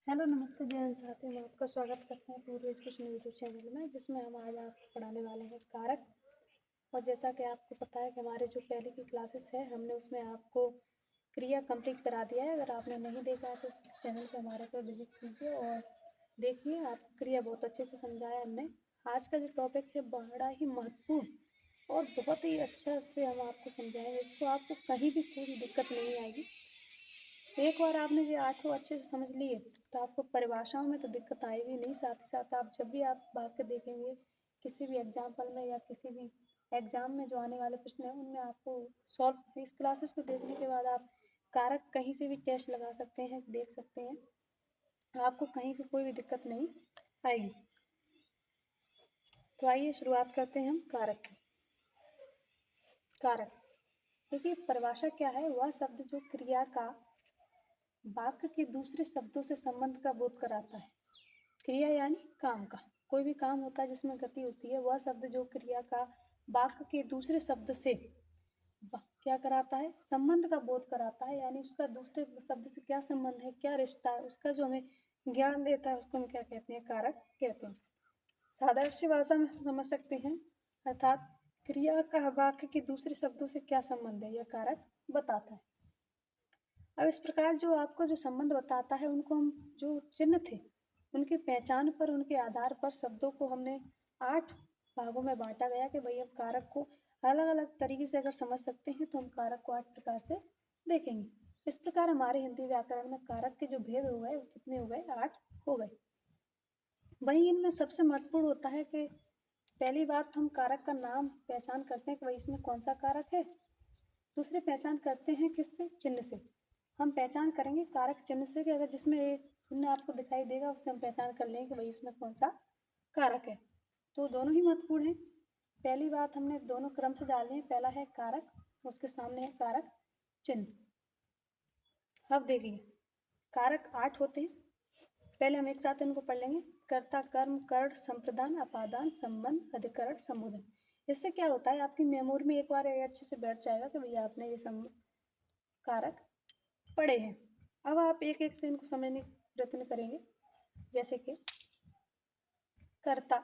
Hello नमस्ते जय हिंद साथियों, मैं आपका स्वागत करते हैं पूर्व एजुकेशन यूट्यूब चैनल में, जिसमें हम आज आपको पढ़ाने वाले हैं कारक। और जैसा कि आपको पता है कि हमारे जो पहले की क्लासेस है हमने उसमें आपको क्रिया कंप्लीट करा दिया है। अगर आपने नहीं देखा है तो उस चैनल पे हमारे पर विजिट कीजिए और देखिए, आपको क्रिया बहुत अच्छे से समझाया हमने। आज का जो टॉपिक है बड़ा ही महत्वपूर्ण और बहुत ही अच्छा से हम आपको समझाएंगे। इसको आपको कहीं भी कोई दिक्कत नहीं आएगी। एक बार आपने जो आठों अच्छे से समझ लिए तो आपको परिभाषाओं में तो दिक्कत आएगी नहीं। साथ ही साथ आप जब भी आप भाग के देखेंगे किसी भी एग्जाम्पल में या किसी भी एग्जाम में जो आने वाले प्रश्न हैं उनमें आपको सॉल्व, इस क्लासेस को देखने के बाद आप कारक कहीं से भी टेस्ट लगा सकते हैं, देख सकते हैं, आपको कहीं भी कोई भी दिक्कत नहीं आएगी। तो आइए शुरुआत करते हैं हम कारक की। कारक देखिए, परिभाषा क्या है? वह शब्द जो क्रिया का वाक्य के दूसरे शब्दों से संबंध का बोध कराता है। क्रिया यानी काम का, कोई भी काम होता है जिसमें गति होती है, वह शब्द जो क्रिया का वाक्य के दूसरे शब्द से क्या कराता है? संबंध का बोध कराता है। यानी उसका दूसरे शब्द से क्या संबंध है, क्या रिश्ता है, उसका जो हमें ज्ञान देता है उसको हम क्या कहते हैं? कारक कहते हैं। साधारण सी भाषा में समझ सकते हैं, अर्थात क्रिया का वाक्य के दूसरे शब्दों से क्या संबंध है, यह कारक बताता है। अब इस प्रकार जो आपको जो संबंध बताता है उनको हम जो चिन्ह थे उनकी पहचान पर, उनके आधार पर शब्दों को हमने 8 भागों में बांटा गया कि भाई हम कारक को अलग अलग तरीके से अगर समझ सकते हैं तो हम कारक को 8 प्रकार से देखेंगे। इस प्रकार हमारे हिंदी व्याकरण में कारक के जो भेद हो गए वो कितने हो गए? 8 हो गए। वही इनमें सबसे महत्वपूर्ण होता है कि पहली बात तो हम कारक का नाम पहचान करते हैं कि भाई इसमें कौन सा कारक है। दूसरे पहचान करते हैं किससे? चिन्ह से। हम पहचान करेंगे कारक चिन्ह से कि अगर जिसमें एक चिन्ह आपको दिखाई देगा उससे हम पहचान कर लेंगे कि भाई इसमें कौन सा कारक है। तो दोनों ही महत्वपूर्ण हैं। पहली बात हमने दोनों क्रम से डाले हैं, पहला है कारक, उसके सामने है कारक चिन्ह। अब देखिए, कारक 8 होते हैं। पहले हम एक साथ इनको पढ़ लेंगे। कर्ता, कर्म, कर्ण, संप्रदान, अपादान, संबंध, अधिकरण, संबोधन। इससे क्या होता है, आपकी मेमोरी में एक बार ये अच्छे से बैठ जाएगा कि भैया आपने ये कारक पढ़े हैं। अब आप एक एक से इनको समझने का प्रयत्न करेंगे। जैसे कि कर्ता,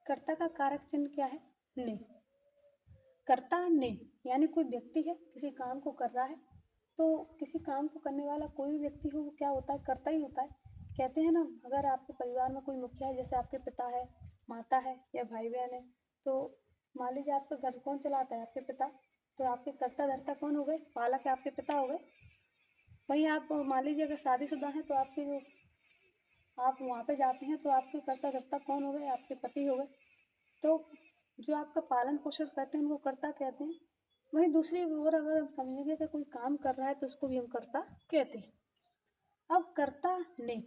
कर्ता का कारक चिन्ह क्या है? ने। कर्ता ने यानी कोई व्यक्ति है, किसी काम को कर रहा है, तो किसी काम को करने वाला कोई भी व्यक्ति हो वो क्या होता है? कर्ता ही होता है। कहते हैं ना, अगर आपके परिवार में कोई मुखिया है, जैसे आपके पिता है, माता है या भाई बहन है, तो मान लीजिए आपका घर कौन चलाता है? आपके पिता। तो आपके कर्ता धर्ता कौन हो गए? पालक है आपके पिता हो गए। वहीं आप मान लीजिए अगर शादीशुदा हैं तो आपके जो आप वहाँ पे जाते हैं तो आपके कर्ता धर्ता कौन हो गए? आपके पति हो गए। तो जो आपका पालन पोषण करते हैं उनको कर्ता कहते हैं। वहीं दूसरी ओर अगर हम समझेंगे कि कोई काम कर रहा है तो उसको भी हम कर्ता कहते हैं। अब कर्ता ने,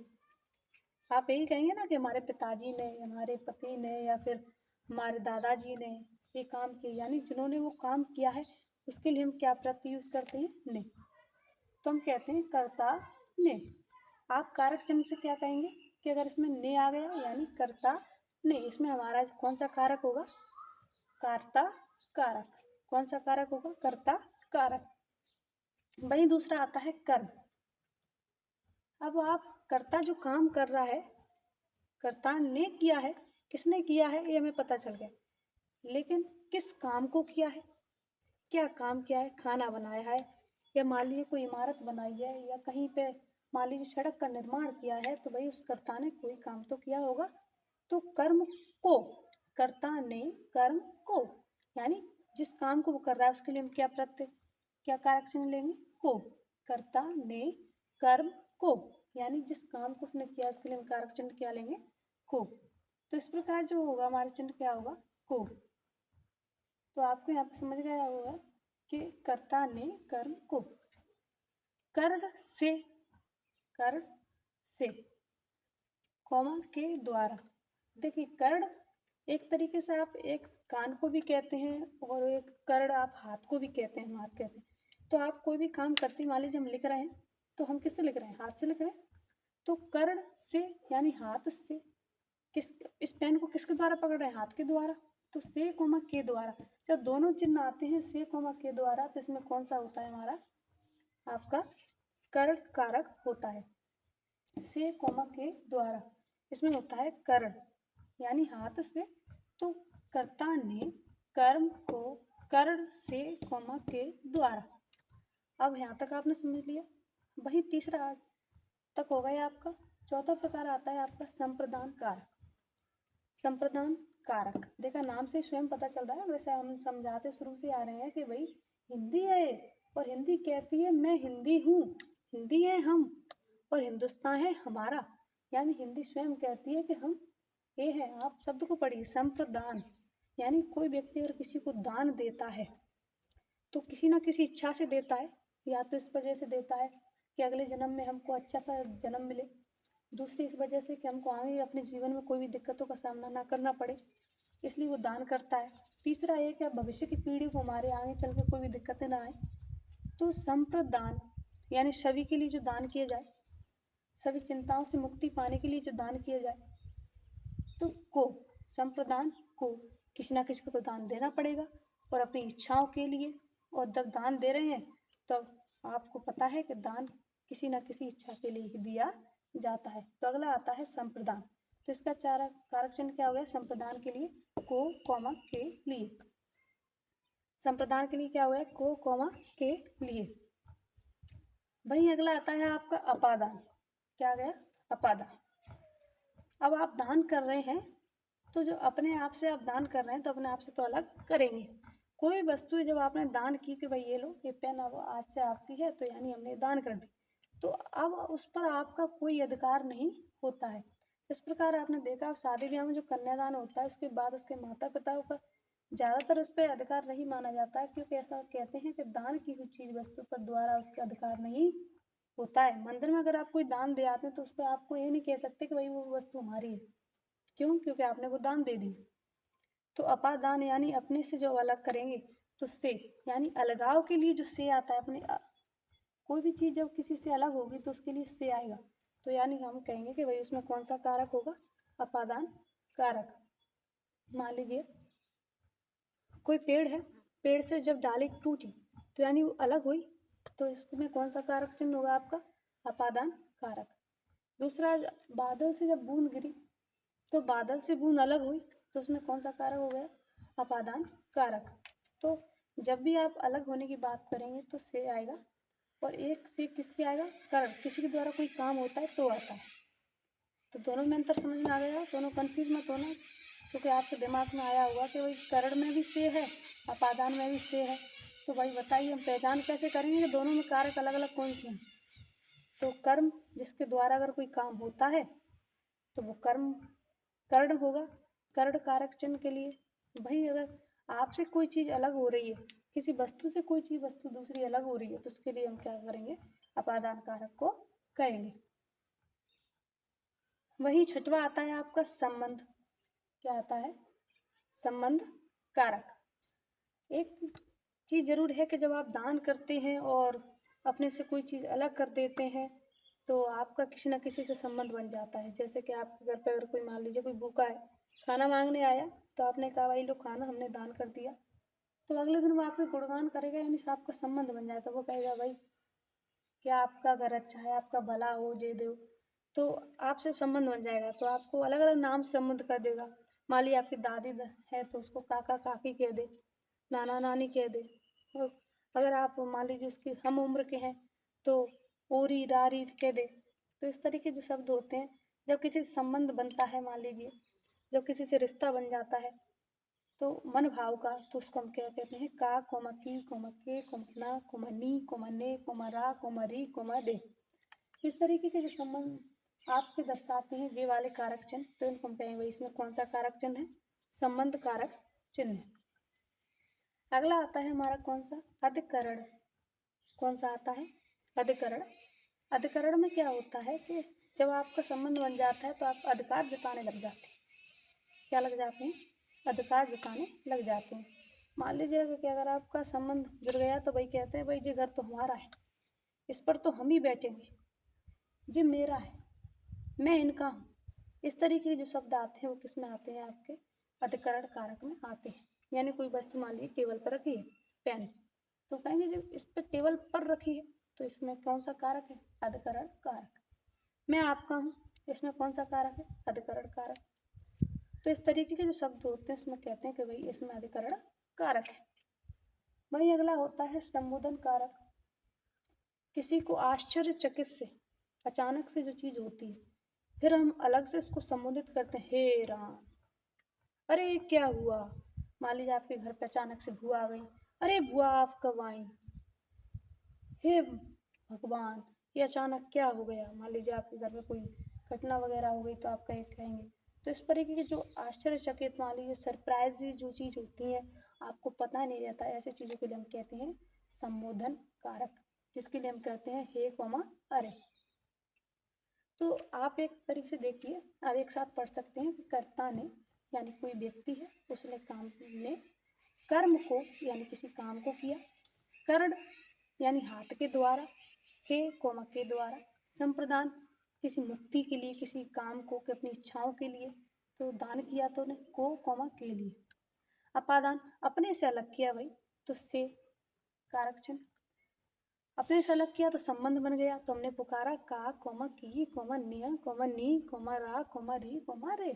आप यही कहेंगे ना कि हमारे पिताजी ने, हमारे पति ने या फिर हमारे दादाजी ने ये काम किया, यानी जिन्होंने वो काम किया है उसके लिए हम क्या प्रत्यय यूज करते हैं? ने। तो हम कहते हैं कर्ता ने। आप कारक चिन्ह से क्या कहेंगे कि अगर इसमें ने आ गया यानी कर्ता ने, इसमें हमारा कौन सा कारक होगा? कर्ता कारक। कौन सा कारक होगा? कर्ता कारक। वहीं दूसरा आता है कर्म। अब आप कर्ता जो काम कर रहा है, कर्ता ने किया है, किसने किया है ये हमें पता चल गया, लेकिन किस काम को किया है? क्या काम किया है? खाना बनाया है, या मान लीजिए कोई इमारत बनाई है, या कहीं पे मान लीजिए सड़क का निर्माण किया है, तो भाई उस कर्ता ने कोई काम तो किया होगा। तो कर्म को, कर्ता ने कर्म को, यानी जिस काम को वो कर रहा है उसके लिए हम क्या प्रत्यय, क्या कारक चिन्ह लेंगे? को। कर्ता ने कर्म को, यानी जिस काम को उसने किया उसके लिए हम कारक चिन्ह क्या लेंगे? को। तो इस प्रकार जो होगा हमारा चिन्ह क्या होगा? को। तो आपको यहाँ पे समझ गया होगा कि कर्ता ने कर्म को। कर्ण से, कर्ण से, कौमा के द्वारा। देखिए, कर्ण एक तरीके से आप एक कान को भी कहते हैं और एक कर्ण आप हाथ को भी कहते हैं, हाथ कहते हैं। तो आप कोई भी काम करते, मान लीजिए हम लिख रहे हैं तो हम किससे लिख रहे हैं? हाथ से लिख रहे हैं। तो कर्ण से यानी हाथ से, किस, इस पेन को किसके द्वारा पकड़ रहे हैं? हाथ के द्वारा। तो से कोमा के द्वारा, जब दोनों चिन्ह आते हैं से कोमा के द्वारा, तो इसमें कौन सा होता है हमारा? आपका कर्ण कारक होता है। से कोमा के द्वारा, इसमें होता है करण यानी हाथ से, तो कर्ता ने कर्म को कर्ण से कोमा के द्वारा। अब यहाँ तक आपने समझ लिया। वही तीसरा तक हो गया आपका। चौथा प्रकार आता है आपका संप्रदान कारक। संप्रदान कारक, देखा नाम से स्वयं पता चल रहा है, वैसे हम समझाते शुरू से आ रहे हैं कि भाई हिंदी है और हिंदी कहती है मैं हिंदी हूँ, हिंदी है हम और हिंदुस्तान है हमारा, यानी हिंदी स्वयं कहती है कि हम ये है। आप शब्द को पढ़िए, संप्रदान यानी कोई व्यक्ति अगर किसी को दान देता है तो किसी ना किसी इच्छा से देता है, या तो इस वजह से देता है कि अगले जन्म में हमको अच्छा सा जन्म मिले, दूसरी इस वजह से कि हमको आगे अपने जीवन में कोई भी दिक्कतों का सामना ना करना पड़े, इसलिए वो दान करता है। तीसरा ये कि भविष्य की पीढ़ी को हमारे आगे चल के कोई भी दिक्कतें ना आए। तो संप्रदान यानी सभी के लिए जो दान किया जाए, सभी चिंताओं से मुक्ति पाने के लिए जो दान किया जाए, तो को संप्रदान को किसी ना किसी को तो दान देना पड़ेगा और अपनी इच्छाओं के लिए। और जब दान दे रहे हैं तो आपको पता है कि दान किसी ना किसी इच्छा के लिए ही दिया जाता है। तो अगला आता है संप्रदान। तो इसका चार कारक चिन्ह क्या हो गया? संप्रदान के लिए को कॉमा के लिए, संप्रदान के लिए क्या हुआ है? को कॉमा के लिए। वही अगला आता है आपका अपादान। क्या गया? अपादान। अब आप दान कर रहे हैं तो जो अपने आप से आप दान कर रहे हैं तो अपने आप से तो अलग करेंगे। कोई वस्तु जब आपने दान की कि भाई ये लो, ये पेन अब आज से आपकी है, तो यानी हमने दान कर दी, तो अब उस पर आपका कोई अधिकार नहीं होता है। इस प्रकार आपने देखा शादी ब्याह में जो कन्यादान होता है उसके बाद उसके माता पिता का ज़्यादातर उस पर अधिकार नहीं माना जाता है, क्योंकि ऐसा कहते हैं कि दान की हुई चीज़ वस्तु पर द्वारा उसका अधिकार नहीं होता है। मंदिर में अगर आप कोई दान दे आते हैं तो उस पर आपको ये नहीं कह सकते कि भाई वो वस्तु हमारी है। क्यों? क्योंकि आपने वो दान दे दी। तो अपादान यानी अपने से जो अलग करेंगे, तो से यानी अलगाव के लिए जो से आता है, अपने कोई भी चीज़ जब किसी से अलग होगी तो उसके लिए से आएगा, तो यानी हम कहेंगे कि भाई उसमें कौन सा कारक होगा? अपादान कारक। मान लीजिए कोई पेड़ है, पेड़ से जब डाली टूटी तो यानी वो अलग हुई, तो इसमें कौन सा कारक चिन्ह होगा आपका? अपादान कारक। दूसरा, बादल से जब बूंद गिरी तो बादल से बूंद अलग हुई, तो उसमें कौन सा कारक हो गया? अपादान कारक। तो जब भी आप अलग होने की बात करेंगे तो से आएगा, और एक से किसके आएगा? करण, किसी के द्वारा कोई काम होता है तो आता है। तो दोनों में अंतर समझ में आ गया? दोनों कंफ्यूज मत होना, क्योंकि आपके दिमाग में आया होगा कि भाई करण में भी से है, अपादान में भी से है, तो भाई बताइए हम पहचान कैसे करेंगे कि दोनों में कारक अलग अलग कौन से हैं? तो कर्म जिसके द्वारा अगर कोई काम होता है तो वो कर्म कर्ण होगा, कर्ण कारक चिन्ह के लिए। भाई अगर आपसे कोई चीज़ अलग हो रही है, किसी वस्तु से कोई चीज़ वस्तु दूसरी अलग हो रही है, तो उसके लिए हम क्या करेंगे? अपादान कारक को कहेंगे। वही छठवा आता है आपका संबंध। क्या आता है? संबंध कारक। एक चीज़ जरूर है कि जब आप दान करते हैं और अपने से कोई चीज़ अलग कर देते हैं तो आपका किसी न किसी से संबंध बन जाता है। जैसे कि आपके घर पे अगर कोई मान लीजिए कोई भूखा है, खाना मांगने आया, तो आपने कहा भाई लो खाना हमने दान कर दिया, तो अगले दिन वो आपके गुणगान करेगा, यानी आपका संबंध बन जाएगा। वो कहेगा भाई क्या आपका घर अच्छा है, आपका भला हो, जे दो, तो आपसे संबंध बन जाएगा। तो आपको अलग अलग नाम से संबंध कर देगा। मान लीजिए आपकी दादी है तो उसको काका काकी कह दे, नाना नानी कह दे। और अगर आप मान लीजिए उसकी हम उम्र के हैं तो ओरी रारी कह दे। तो इस तरीके जो शब्द होते हैं, जब किसी से संबंध बनता है, मान लीजिए जब किसी से रिश्ता बन जाता है तो मन भाव का, तो उसको हम क्या कहते हैं? का कोमा की कोमा के कोमना कोमनी कोमने कोमरा कोमरी कोमदे। इस तरीके के जो संबंध आपके दर्शाते हैं जे वाले कारक चिन्ह, तो इनको हम कहेंगे इसमें कौन सा कारक चिन्ह है? संबंध कारक चिन्ह। अगला आता है हमारा कौन सा? अधिकरण। कौन सा आता है? अधिकरण। अधिकरण में क्या होता है कि जब आपका संबंध बन जाता है तो आप अधिकार जताने लग जाते हैं। क्या लग जाते हैं? अधिकार जताने लग जाते हैं। मान लीजिए कि अगर आपका संबंध जुड़ गया तो भाई कहते हैं भाई ये घर तो हमारा है, इस पर तो हम ही बैठेंगे, ये मेरा है, मैं इनका हूँ। इस तरीके के जो शब्द आते हैं वो किस में आते हैं? आपके अधिकरण कारक में आते हैं। यानी कोई वस्तु मान लीजिए टेबल पर रखी है, पेन, तो कहेंगे जब इस पर टेबल पर रखी है तो इसमें कौन सा कारक है? अधिकरण कारक। मैं आपका हूँ, इसमें कौन सा कारक है? अधिकरण कारक। तो इस तरीके के जो शब्द होते हैं उसमें कहते हैं कि भाई इसमें अधिकरण कारक है। वही अगला होता है संबोधन कारक। किसी को आश्चर्यचकित से, अचानक से जो चीज होती है, फिर हम अलग से इसको संबोधित करते हैं, हे राम, अरे क्या हुआ। मान लीजिए आपके घर पे अचानक से बुआ आ गई, अरे बुआ आप कब आई, हे भगवान ये अचानक क्या हो गया। मान लीजिए आपके घर में कोई घटना वगैरह हो गई तो आप कहेंगे। तो इस तरीके की जो आश्चर्यचकित, मान लीजिए सरप्राइज जो चीज होती है, आपको पता नहीं रहता, ऐसी चीजों के लिए हम कहते हैं संबोधन कारक, जिसके लिए हम कहते हैं हे कोमा अरे। तो आप एक तरीके से देखिए, आप एक साथ पढ़ सकते हैं कि कर्ता ने यानी कोई व्यक्ति है, उसने काम ने कर्म को यानी किसी काम को किया, कर्ण यानी हाथ के द्वारा, से कोमा के द्वारा, संप्रदान किसी मुक्ति के लिए, किसी काम को कि अपनी इच्छाओं के लिए, तो दान किया तो ने को कोमा के लिए। अपादान अपने से अलग किया भाई, तो से कारक चिन्ह, अपने से अलग किया तो संबंध बन गया, तो हमने पुकारा का कोमा की कोमा निया कोमा नी कोमा रा कोमा री कोमा रे।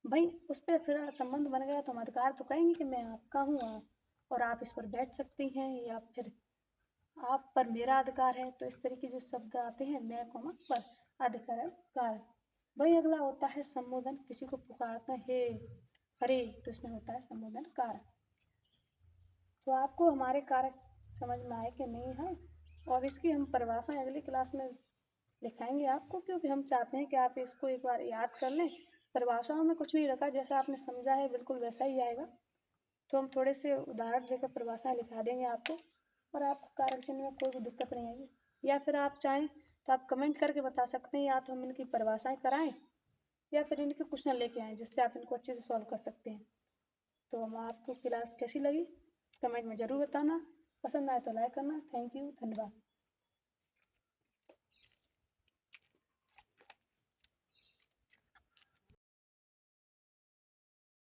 भाई उस पर फिर संबंध बन गया तो हम अधिकार तो कहेंगे कि मैं आपका हूँ और आप इस पर बैठ सकती हैं, या फिर आप पर मेरा अधिकार है। तो इस तरीके जो शब्द आते हैं मैं कोमा पर, अधिकरण कारक। वही अगला होता है संबोधन। किसी को पुकारते हैं हे हरे, तो इसमें होता है संबोधन कारक। तो आपको हमारे कारक समझ में आए कि नहीं है, और इसकी हम परिभाषा अगली क्लास में लिखाएंगे आपको, क्योंकि हम चाहते हैं कि आप इसको एक बार याद कर लें। परिभाषाओं में कुछ नहीं रखा, जैसा आपने समझा है बिल्कुल वैसा ही आएगा। तो हम थोड़े से उदाहरण देकर परिभाषाएं लिखा देंगे आपको, और आपको कारक चिन्ह में कोई भी दिक्कत नहीं आएगी। या फिर आप चाहें तो आप कमेंट करके बता सकते हैं, या तो हम इनकी परिभाषाएं कराएं या फिर इनके क्वेश्चन लेके आएँ जिससे आप इनको अच्छे से सॉल्व कर सकते हैं। तो हम आपको क्लास कैसी लगी कमेंट में ज़रूर बताना, पसंद आए तो लाइक करना। थैंक यू, धन्यवाद।